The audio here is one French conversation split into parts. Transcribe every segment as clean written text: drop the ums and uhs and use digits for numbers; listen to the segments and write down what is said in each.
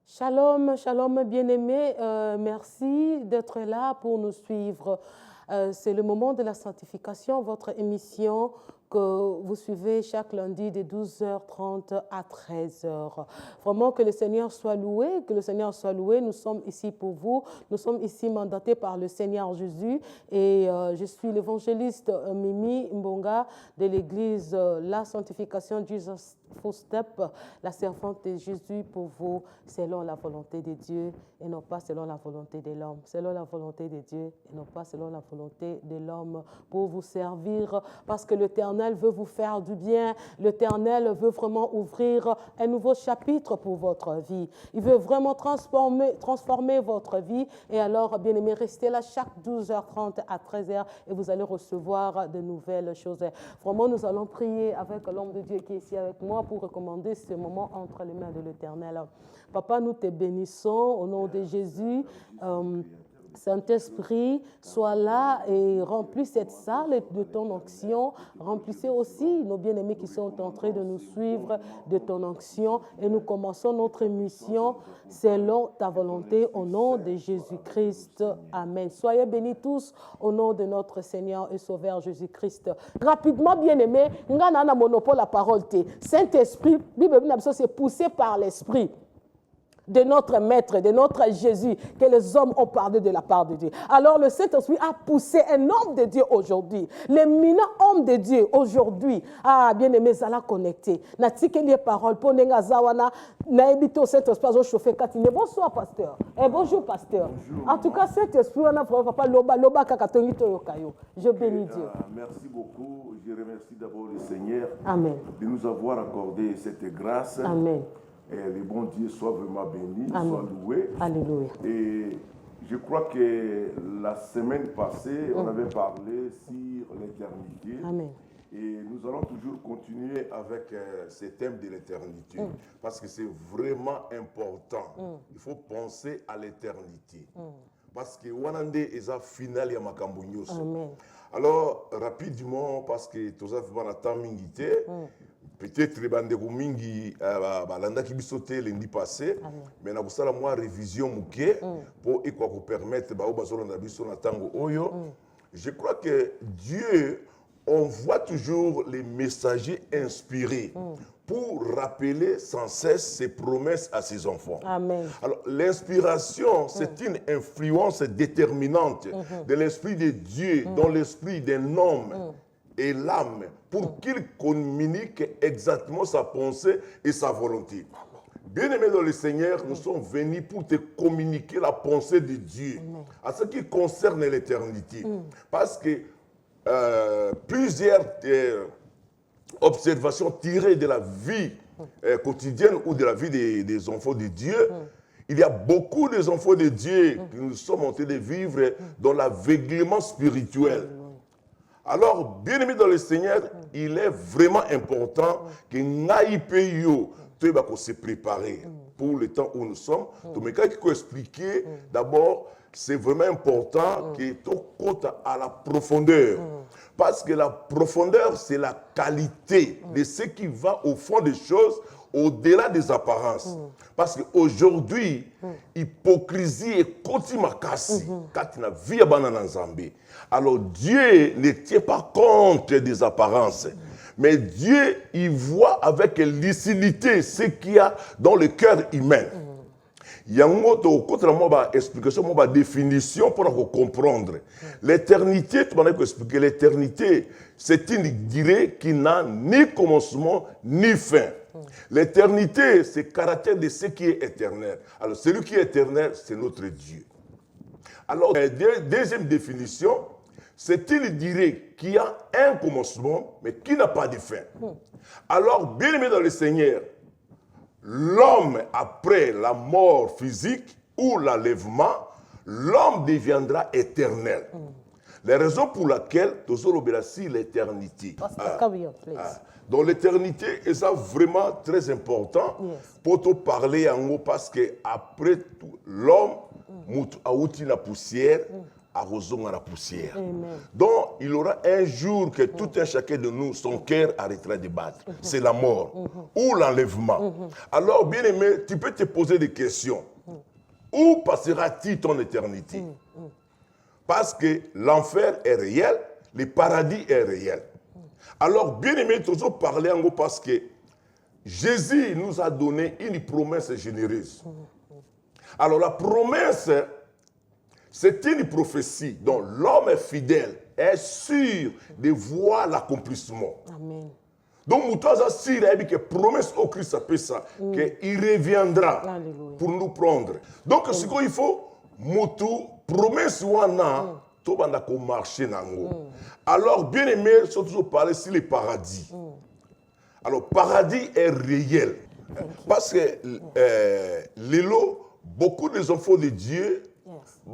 Shalom, shalom bien-aimés, merci d'être là pour nous suivre. C'est le moment de la sanctification, votre émission que vous suivez chaque lundi de 12h30 à 13h. Vraiment que le Seigneur soit loué, que le Seigneur soit loué. Nous sommes ici pour vous, nous sommes ici mandatés par le Seigneur Jésus et je suis l'évangéliste Mimi Mbonga de l'église La Sanctification Jesus Footstep, la servante de Jésus pour vous, selon la volonté de Dieu et non pas selon la volonté de l'homme. Selon la volonté de Dieu et non pas selon la volonté de l'homme, pour vous servir, parce que l'Éternel veut vous faire du bien. L'Éternel veut vraiment ouvrir un nouveau chapitre pour votre vie. Il veut vraiment transformer votre vie. Et alors, bien-aimés, restez là chaque 12h30 à 13h et vous allez recevoir de nouvelles choses. Vraiment, nous allons prier avec l'homme de Dieu qui est ici avec moi pour recommander ce moment entre les mains de l'Éternel. Papa, nous te bénissons au nom de Jésus. Saint-Esprit, sois là et remplis cette salle de ton onction. Remplissez aussi nos bien-aimés qui sont en train de nous suivre de ton onction. Et nous commençons notre mission selon ta volonté au nom de Jésus-Christ. Amen. Soyez bénis tous au nom de notre Seigneur et Sauveur Jésus-Christ. Rapidement, bien-aimés, nous avons un monopole à parole. Saint-Esprit, Bible c'est poussé par l'Esprit de notre Maître, de notre Jésus, que les hommes ont parlé de la part de Dieu. Alors le Saint-Esprit a poussé un homme de Dieu aujourd'hui, l'éminent homme de Dieu aujourd'hui. Ah, bien-aimé, Zala connecté. Natike les paroles, pour Nengazawana, Naibito Saint-Esprit, chauffé Katine. Bonsoir, pasteur. Et bonjour, pasteur. Bonjour, en tout cas, Saint-Esprit, on a papa Loba Kakatongito Yokayo. Je bénis Dieu. Merci beaucoup. Je remercie d'abord le Seigneur Amen. De nous avoir accordé cette grâce. Amen. Et le bon Dieu soit vraiment béni, Amen. soit loué. Alléluia. Et je crois que la semaine passée, on avait parlé sur l'éternité. Amen. Et nous allons toujours continuer avec ce thème de l'éternité. Parce que c'est vraiment important. Il faut penser à l'éternité. Parce que Wanande est la finale ya makambo nyoso. Amen. Alors, rapidement, parce que tout ça fait un temps mingité. Peut-être que bandeko mingi balanda ki bisoté lundi passé, mais na kusala moi révision muke pour quoi vous permettre ba bazolo na biso na tango oyo. Je crois que Dieu envoie toujours les messagers inspirés pour rappeler sans cesse ses promesses à ses enfants. Amen. Alors l'inspiration, c'est une influence déterminante de l'esprit de Dieu dans l'esprit d'un homme et l'âme pour qu'il communique exactement sa pensée et sa volonté. Bien-aimés dans le Seigneur, nous sommes venus pour te communiquer la pensée de Dieu à ce qui concerne l'éternité. Parce que plusieurs observations tirées de la vie quotidienne ou de la vie des enfants de Dieu, il y a beaucoup d'enfants de Dieu que nous sommes en train de vivre dans l'aveuglement spirituel. Alors, bien-aimé dans le Seigneur, il est vraiment important que nous se préparer pour le temps où nous sommes. Donc, il faut expliquer, d'abord, c'est vraiment important que tu comptes à la profondeur. Parce que la profondeur, c'est la qualité de ce qui va au fond des choses, au-delà des apparences. Parce qu'aujourd'hui, hypocrisie et kotimakasi, quand na vie à banana Zambé. Alors Dieu ne tient pas compte des apparences. Mais Dieu, il voit avec lucidité ce qu'il y a dans le cœur humain. Il y a une explication, une définition pour comprendre. L'éternité, tu m'as expliqué, l'éternité, c'est une durée qui n'a ni commencement ni fin. L'éternité, c'est le caractère de ce qui est éternel. Alors, celui qui est éternel, c'est notre Dieu. Alors, deuxième définition, c'est une durée qui a un commencement, mais qui n'a pas de fin. Alors, bien aimé dans le Seigneur, l'homme, après la mort physique ou l'enlèvement, l'homme deviendra éternel. La raison pour laquelle nous avons l'éternité. Dans l'éternité, et ça vraiment très important pour te parler en haut parce que après tout, l'homme a outil la poussière, arrosons à la poussière. Amen. Donc, il y aura un jour que tout un chacun de nous, son cœur arrêtera de battre. C'est la mort ou l'enlèvement. Alors, bien aimé, tu peux te poser des questions. Où passera-t-il ton éternité? Parce que l'enfer est réel, le paradis est réel. Alors, bien aimé, toujours parler en gros parce que Jésus nous a donné une promesse généreuse. Alors, la promesse, c'est une prophétie dont l'homme fidèle est sûr de voir l'accomplissement. Amen. Donc, nous sommes sûrs que la promesse au Christ appelle ça, qu'il reviendra pour nous prendre. Donc, ce qu'il faut, Motu, promesse wana, tout le monde marcher nango. Alors, bien aimé, sont toujours parler sur le paradis. Alors, le paradis est réel. Parce que beaucoup des enfants de Dieu, il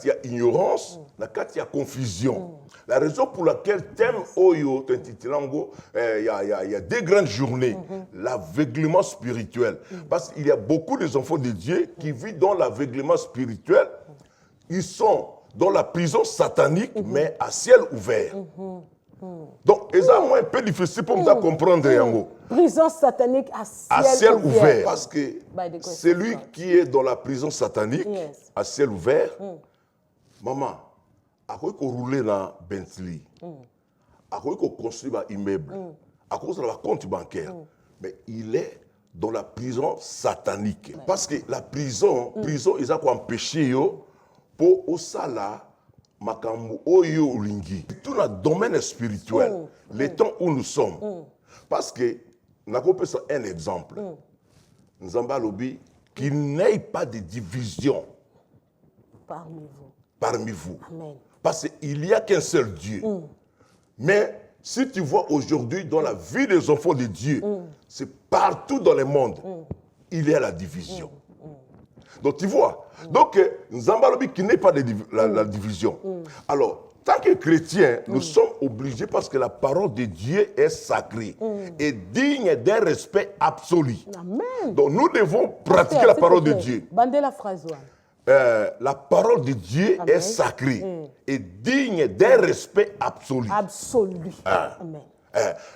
y a ignorance, il y a confusion. La raison pour laquelle thème Oyo, il y a deux grandes journées, l'aveuglement spirituel. Parce qu'il y a beaucoup des enfants de Dieu qui vivent dans l'aveuglement spirituel. Ils sont dans la prison satanique, mais à ciel ouvert. Donc, c'est un peu difficile pour nous comprendre. Prison satanique à ciel ouvert. Parce que celui qui est dans la prison satanique, à ciel ouvert, maman, à quoi qu'on roule dans Bentley, à quoi qu'on construit un immeuble, à cause de la compte bancaire, mais il est dans la prison satanique. Parce que la prison, ils ont empêché pour au sala. Makambu oyo ulingi. Tout le domaine spirituel, les temps où nous sommes. Parce que, nous avons un exemple. Nous avons dit qu'il n'y ait pas de division parmi vous. Amen. Parce qu'il n'y a qu'un seul Dieu. Mais si tu vois aujourd'hui dans la vie des enfants de Dieu, c'est partout dans le monde, il y a la division. Donc tu vois, donc nous avons dit qu'il n'y ait pas de la division. Alors, tant que chrétiens, nous sommes obligés parce que la parole de Dieu est sacrée et digne d'un respect absolu. Amen. Donc nous devons pratiquer la parole de Dieu. Bandez la phrase. La parole de Dieu est sacrée et digne d'un respect absolu. Absolu. Amen.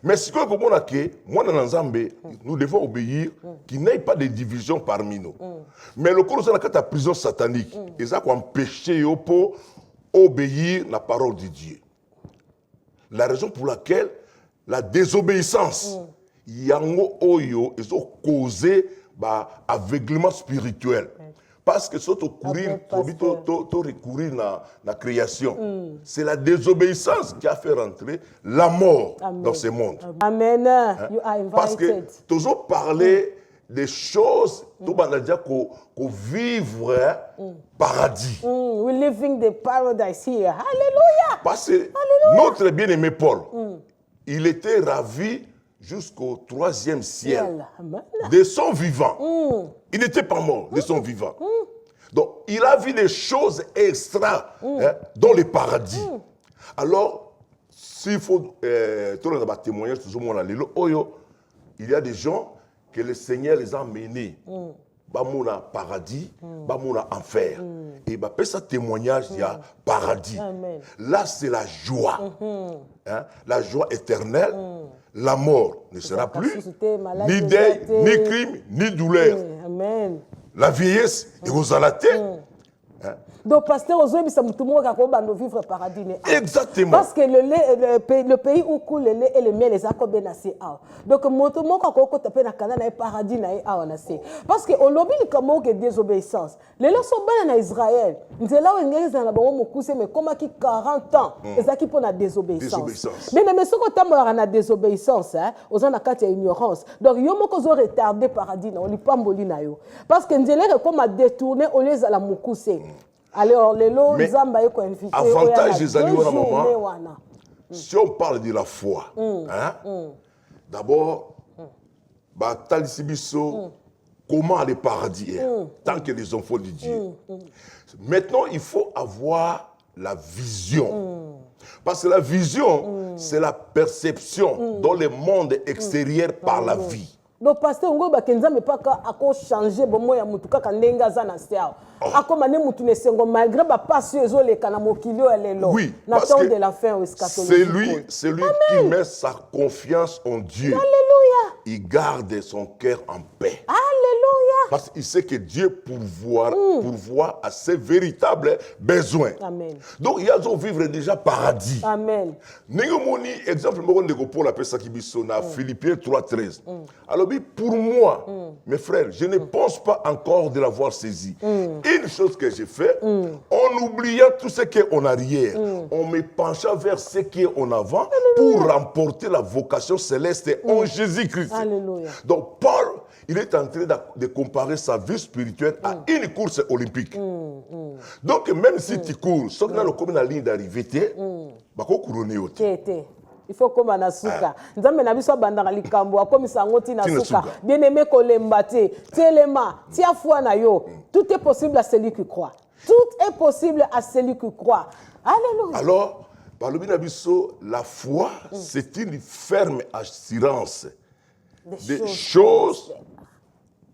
Mais ce que nous devons obéir, qu'il n'y ait pas de division parmi nous. Mais le cours de la prison satanique, ils ont empêché pour obéir la parole de Dieu. La raison pour laquelle la désobéissance, ils ont causé aveuglement spirituel. Parce que surtout recourir à la création. C'est la désobéissance qui a fait rentrer la mort dans ce monde. Amen. You are invited. Parce que toujours parler des choses, tout le monde dire qu'on vivre paradis. We're living the paradise here. Alléluia. Parce que notre bien-aimé Paul, il était ravi jusqu'au 3e ciel de son vivant. Il n'était pas mort de son vivant. Donc, il a vu des choses extra dans le paradis. Alors, s'il faut témoigner, il y a des gens que le Seigneur les a menés. Bamona paradis, bamona enfer. Et bah, ça témoignage, il y a paradis. Amen. Là, c'est la joie. La joie éternelle. La mort ne sera plus ni deuil, ni crime, ni douleur. Amen. La vieillesse est aux alatés. Donc, pasteur, vous avez vivre paradis. Exactement. Parce que le pays où coule le lait et le miel, les accords nassé. Donc, mon quand tu as un paradis, parce que au lobby, il y a désobéissance. Les gens sont bien en Israël. Nous sommes là où ils sont mais comme 40 ans, ils sont pour la désobéissance. Mais si on a la désobéissance, on a une ignorance. Donc, il y a des retardé paradis, on ne pas parce que nous sommes comme détourné au lieu de la moukousse. Alors, les lots, avantage des alliés, si on parle de la foi, d'abord, comment le paradis est, tant que les enfants de Dieu. Maintenant, il faut avoir la vision. Parce que la vision, c'est la perception dans le monde extérieur par la vie. Donc pasteur ngo ba kenzambe paka ako changer bomo ya mutu kaka ndenga za na siao. Akoma ne mutu ne sengo malgré ba passion ezoleka na mokilio ya lelo. Oui, na parce temps que de la fin au eschatologie. c'est lui qui met sa confiance en Dieu. Alléluia. Il garde son cœur en paix. Alléluia. Parce qu'il sait que Dieu pourvoit à ses véritables besoins. Amen. Donc, il y a besoin de vivre déjà paradis. Amen. Négomoni, exemple, pour la personne qui na Philippiens 3:13. Alors, pour moi, mes frères, je ne pense pas encore de l'avoir saisi. Une chose que j'ai fait, en oubliant tout ce qui est en arrière, en me penchant vers ce qui est en avant, pour remporter la vocation céleste en Jésus-Christ. Alléluia. Donc, Paul, il est en train de comparer sa vie spirituelle à une course olympique. Donc, même si tu cours, sauf que dans la ligne d'arrivée, tu es couronné. Il faut comme na suka. Nzambe na biso bandaka likambo akomisa ngo tina suka. Bien aimé kolemba te, telema, tia foi na yo. Tout est possible à celui qui croit. Tout est possible à celui qui croit. Alléluia. Alors, par le Binabiso, la foi, c'est une ferme assurance des choses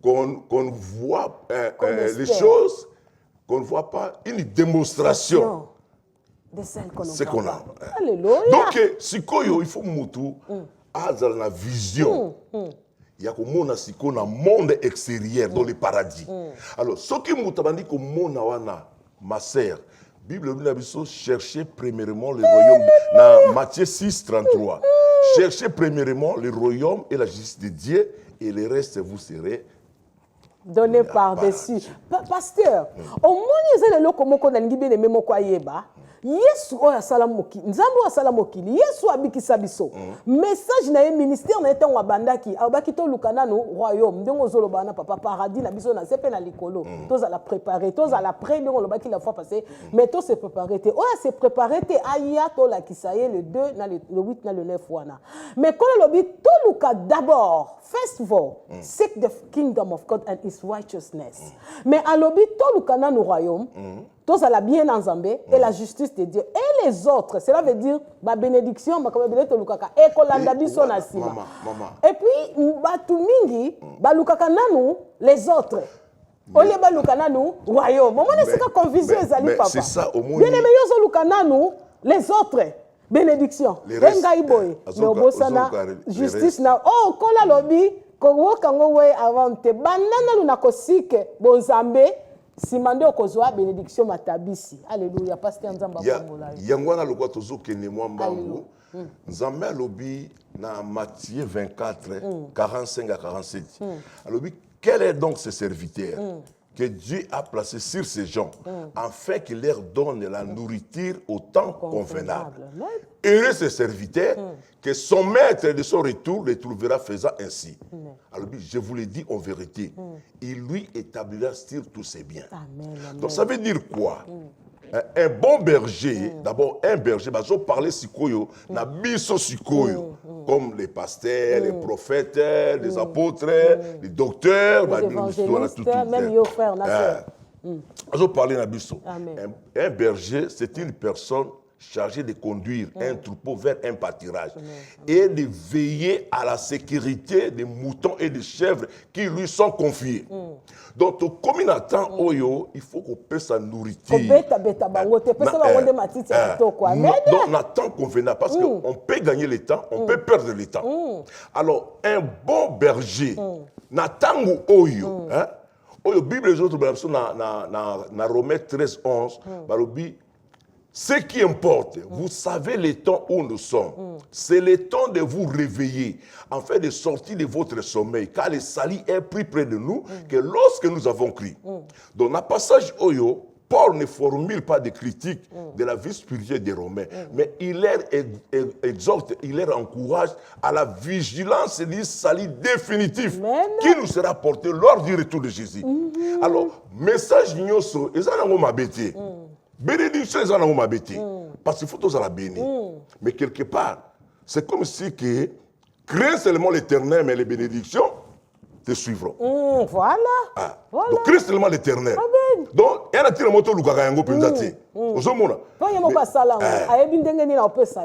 qu'on voit, les choses qu'on ne voit pas, une démonstration de celles qu'on a. Alléluia. Donc, si il faut mutu azal na vision. Il y a comme un monde extérieur dans le paradis. Alors, ce qui mutabandi comme wana ma sœur, Bible nous cherchez premièrement le royaume dans Matthieu 6:33. Cherchez premièrement le royaume et la justice de Dieu et le reste vous serez donné par-dessus. Pasteur, au moins ils ont le lokomoko na ngibe de memoko ayeba. Yesu oya salamoki, nzambo wa salamokili, Yesu abikisa biso. Message na ministère na etango abandaki, abaki to lukanano royaume, ndongo zoloba na papa paradis na biso na sepe na likolo. Toza la préparer, toza la pré ndongo lobaki la fois passée, mais to se préparer te. Oya se préparer te aya to la kisaye le 2 na le 8 na le 9 wana. Mais quand le lobi to luka d'abord, first of all, seek the kingdom of God and his righteousness. Mais alobi to lukanano royaume, tous à la bien en Zambé et la justice de Dieu. Et les autres, cela veut dire la bénédiction, et kolanda biso na sima. Et puis, batumingi, balukaka nanu les autres. Oye baluka nanu royaume. Moment c'est ka confusion ezali papa. C'est ça au moins. Bien aimé yo luka nanu les autres. Bénédiction. Engai boy. Mais obosana justice na oh kola lobi ko wokango we avante. Banana luna kosike bonzambe. Simande okozwa bénédiction matabisi. Alléluia. Pasteur Nzamba Pambola. Yangwana lokwa tozoke ne mwambangu. Nzambe alobi na Matthieu 24, 45 à 47. Alobi, quel est donc ce serviteur que Dieu a placé sur ces gens afin qu'il leur donne la nourriture au temps convenable. Heureux ce serviteur que son maître de son retour le trouvera faisant ainsi. Alors je vous le dis en vérité, il lui établira sur tous ses biens. Amen. Donc ça veut dire quoi? Un bon berger, d'abord un berger, je parler sikoyo, na biso sikoyo, comme les pasteurs, les prophètes, les apôtres, les docteurs, les évangélistes, même yo frère, je parler na biso. Un berger, c'est une personne chargée de conduire un troupeau vers un pâturage et de veiller à la sécurité des moutons et des chèvres qui lui sont confiés. Donc, comme il attend Oyo, il faut qu'on paie sa nourriture. Donc, on attend convenable parce qu'on peut gagner le temps, on peut perdre le temps. Alors, un bon berger, n'attend Oyo, Oyo, Bible, les autres, na Romains 13:11, ce qui importe, vous savez le temps où nous sommes. C'est le temps de vous réveiller, afin de sortir de votre sommeil, car le salut est plus près de nous que lorsque nous avons crié. Dans le passage Oyo, Paul ne formule pas de critique de la vie spirituelle des Romains, mais il leur exhorte, il leur encourage à la vigilance du salut définitif qui nous sera porté lors du retour de Jésus. Alors, message nyoso, ils en ont m'abêté. Bénédiction, ils en ont m'abêté. Parce qu'il faut tous la bénir. Mais quelque part, c'est comme si que crains seulement l'Éternel, mais les bénédictions te suivront. Voilà. Voilà. Donc, crains seulement l'Éternel. Donc, il y a un moto Lukagayango Penzati.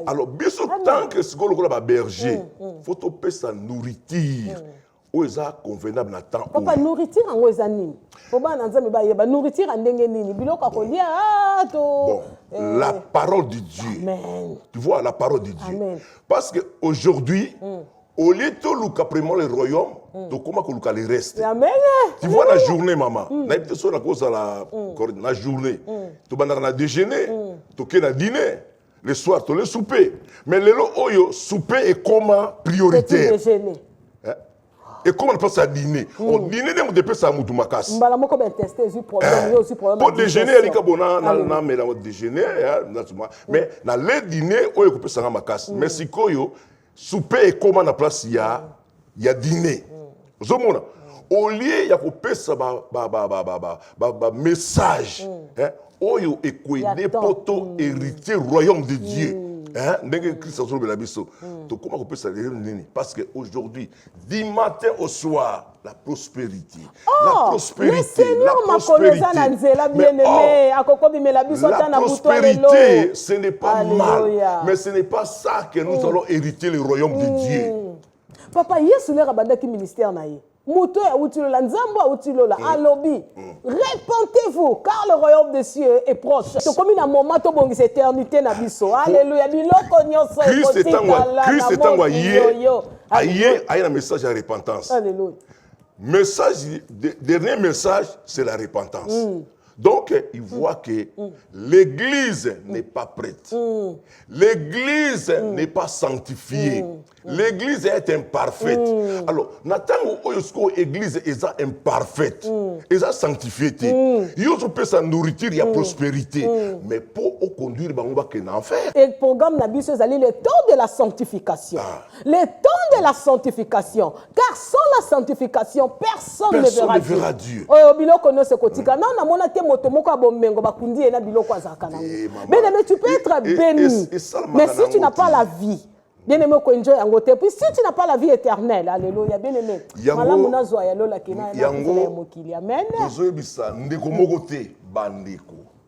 Alors, bien sûr, tant que ce qu'on a berger, il faut te payer sa nourriture où ils sont convenables dans le temps. Papa, nourriture en Wezanine. Papa, nourriture en Dengenini. Bon, la parole de Dieu. Amen. Tu vois, la parole de Dieu. Amen. Parce qu'aujourd'hui, au lieu de louer vraiment le royaume, tu comment que le reste. Amen. Tu vois la journée, maman. La journée. Tu vas déjeuner, tu vas dîner. Le soir, tu vas souper. Mais le souper est comme prioritaire. Petit déjeuner. Et comment on passe à dîner? On dîner, on dépense à Moutoumakas. Pour déjeuner, il y a déjeuner, mais dans le dîner, on peut se ramasse. Mais si on souper et comment on place, il y a dîner. Au lieu, il y a un message. Oyo est poto héritier royaume de Dieu. Comment on peut s'arrêter? Parce qu'aujourd'hui, du matin au soir, la prospérité. La prospérité. La prospérité, ce n'est pas mal. Mais ce n'est pas ça que nous allons hériter le royaume de Dieu. Papa, Yesu le rabanda ki ministère na ye. Mouto ya utilola, nzambo ya utilola, alobi. Répentez-vous, car le royaume des cieux est proche. To komi na moment to bongisa éternité na biso. Alléluia. Biloko nyonso Christ est en aïe un message à repentance. Alléluia. Dernier message, c'est la repentance. Donc, il voit que l'Église n'est pas prête. L'Église n'est pas sanctifiée. L'Église est imparfaite. Alors, Nathan, l'Église est imparfaite. Elle est sanctifiée. Il y a sa nourriture, il y a prospérité. Mais pour conduire, il y a un enfer. Et le programme Nabi, c'est le temps de la sanctification. Le temps de la sanctification. Car sans la sanctification, personne ne verra Dieu. Mais tu peux être béni. Mais si tu n'as pas la vie, bien aimé, puis si tu n'as pas la vie éternelle, alléluia, bien aimé.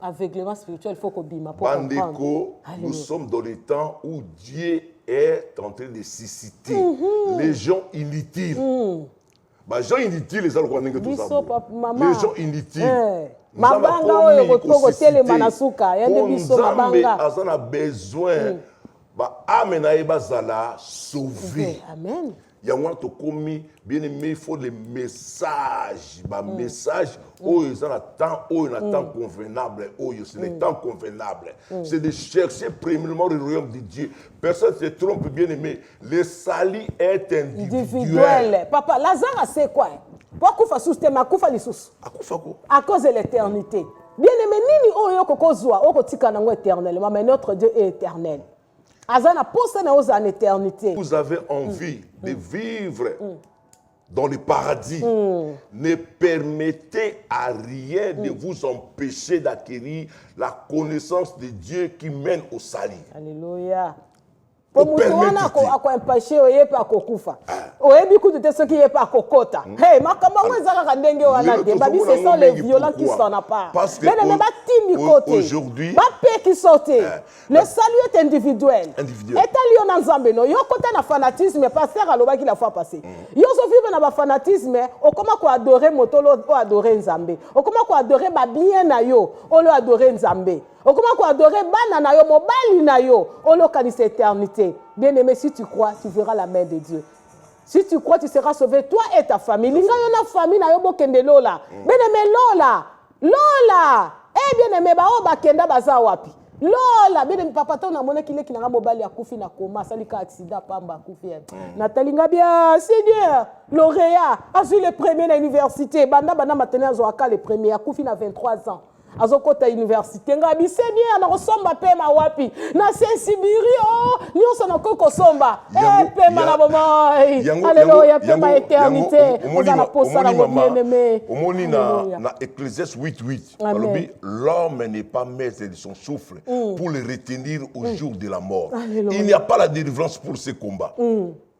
Aveuglement spirituel, il faut qu'on bime. Bandeko, nous sommes dans les temps où Dieu est en train de susciter les gens inutiles. Les gens inutiles, les gens inutiles. Mabanga oyo kotele manasuka yande biso mabanga azana besoin ba amena ebazala sauver. Amen. Yango to komi bien aimé, il faut les messages, ba message oyo ezana temps oyo na temps convenable oyo c'est le temps convenable. C'est de chercher premièrement le royaume de Dieu. Personne ne se trompe, bien aimé, le salut est individuel. Papa, Lazare c'est quoi? Pourquoi système akufa lisusu? À cause de l'éternité. Bien aimé, nini oyo kokozwa okotika nango éternellement, mais notre Dieu est éternel. Azana posa na oza en éternité. Vous avez envie de vivre dans le paradis. Ne permettez à rien de vous empêcher d'acquérir la connaissance de Dieu qui mène au salut. Alléluia. Pour mutuana ako empêcher oyepe akokufa. Oyebi kutu ce qui est pas kokota. Hey, makamba ngezaka kandenge wana te. Babi ce sont les violents qui s'en apparent. Mais ne pas timi côté. Aujourd'hui, pape qui sortait. Le salut est individuel. Et talio na nzambe no yo kota na fanatisme pasteur aloba ki la fois passée. Yo so vivre na ba fanatisme o comment ko adorer motolo o adorer nzambe. O comment ko adorer ba bien na yo o lo adorer nzambe. O comment ko adorer bana na yo mobali na yo o lo kanisa éternité. Bien aimé, si tu crois, tu verras la main de Dieu. Si tu crois, tu seras sauvé, toi et ta famille. Linga yona famille na yo bokende lola. Bien aimé lola. Lola. Eh bien aimé ba o bakenda baza wapi. Lola, bien aimé papa ton amona kile ki na mobali akufi na koma salika accident pamba akufi. Nathalie Ngabia, Seigneur, lauréat, a eu le premier à l'université. Banda maintenant zoaka le premier akufi na 23 ans. Azokota université ngabi Seigneur na kosomba pema wapi na sensibirio nyonso na kokosomba pema na mama alléluia pema éternité ozala posa na bien-aimé omoni na Ecclésiaste 8:8 l'homme n'est pas maître de son souffle pour le retenir au jour de la mort. Il n'y a pas la délivrance pour ce combat.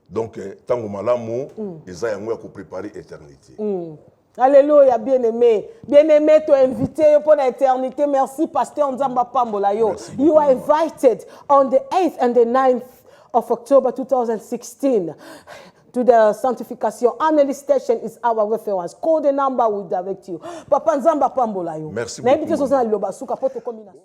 Donc tango malamu eza yango ya ko préparer éternité. Alléluia, bien-aimé. Bien-aimé, tu es invité pour l'éternité. Merci, Pasteur Nzamba Pambolayo. You are invited on the 8th and the 9th of October 2016 to the sanctification. Anneli Station is our reference. Call the number, will direct you. Papa Nzamba Pambola yo. Merci Na beaucoup, ebite so na liloba suka poto kombination.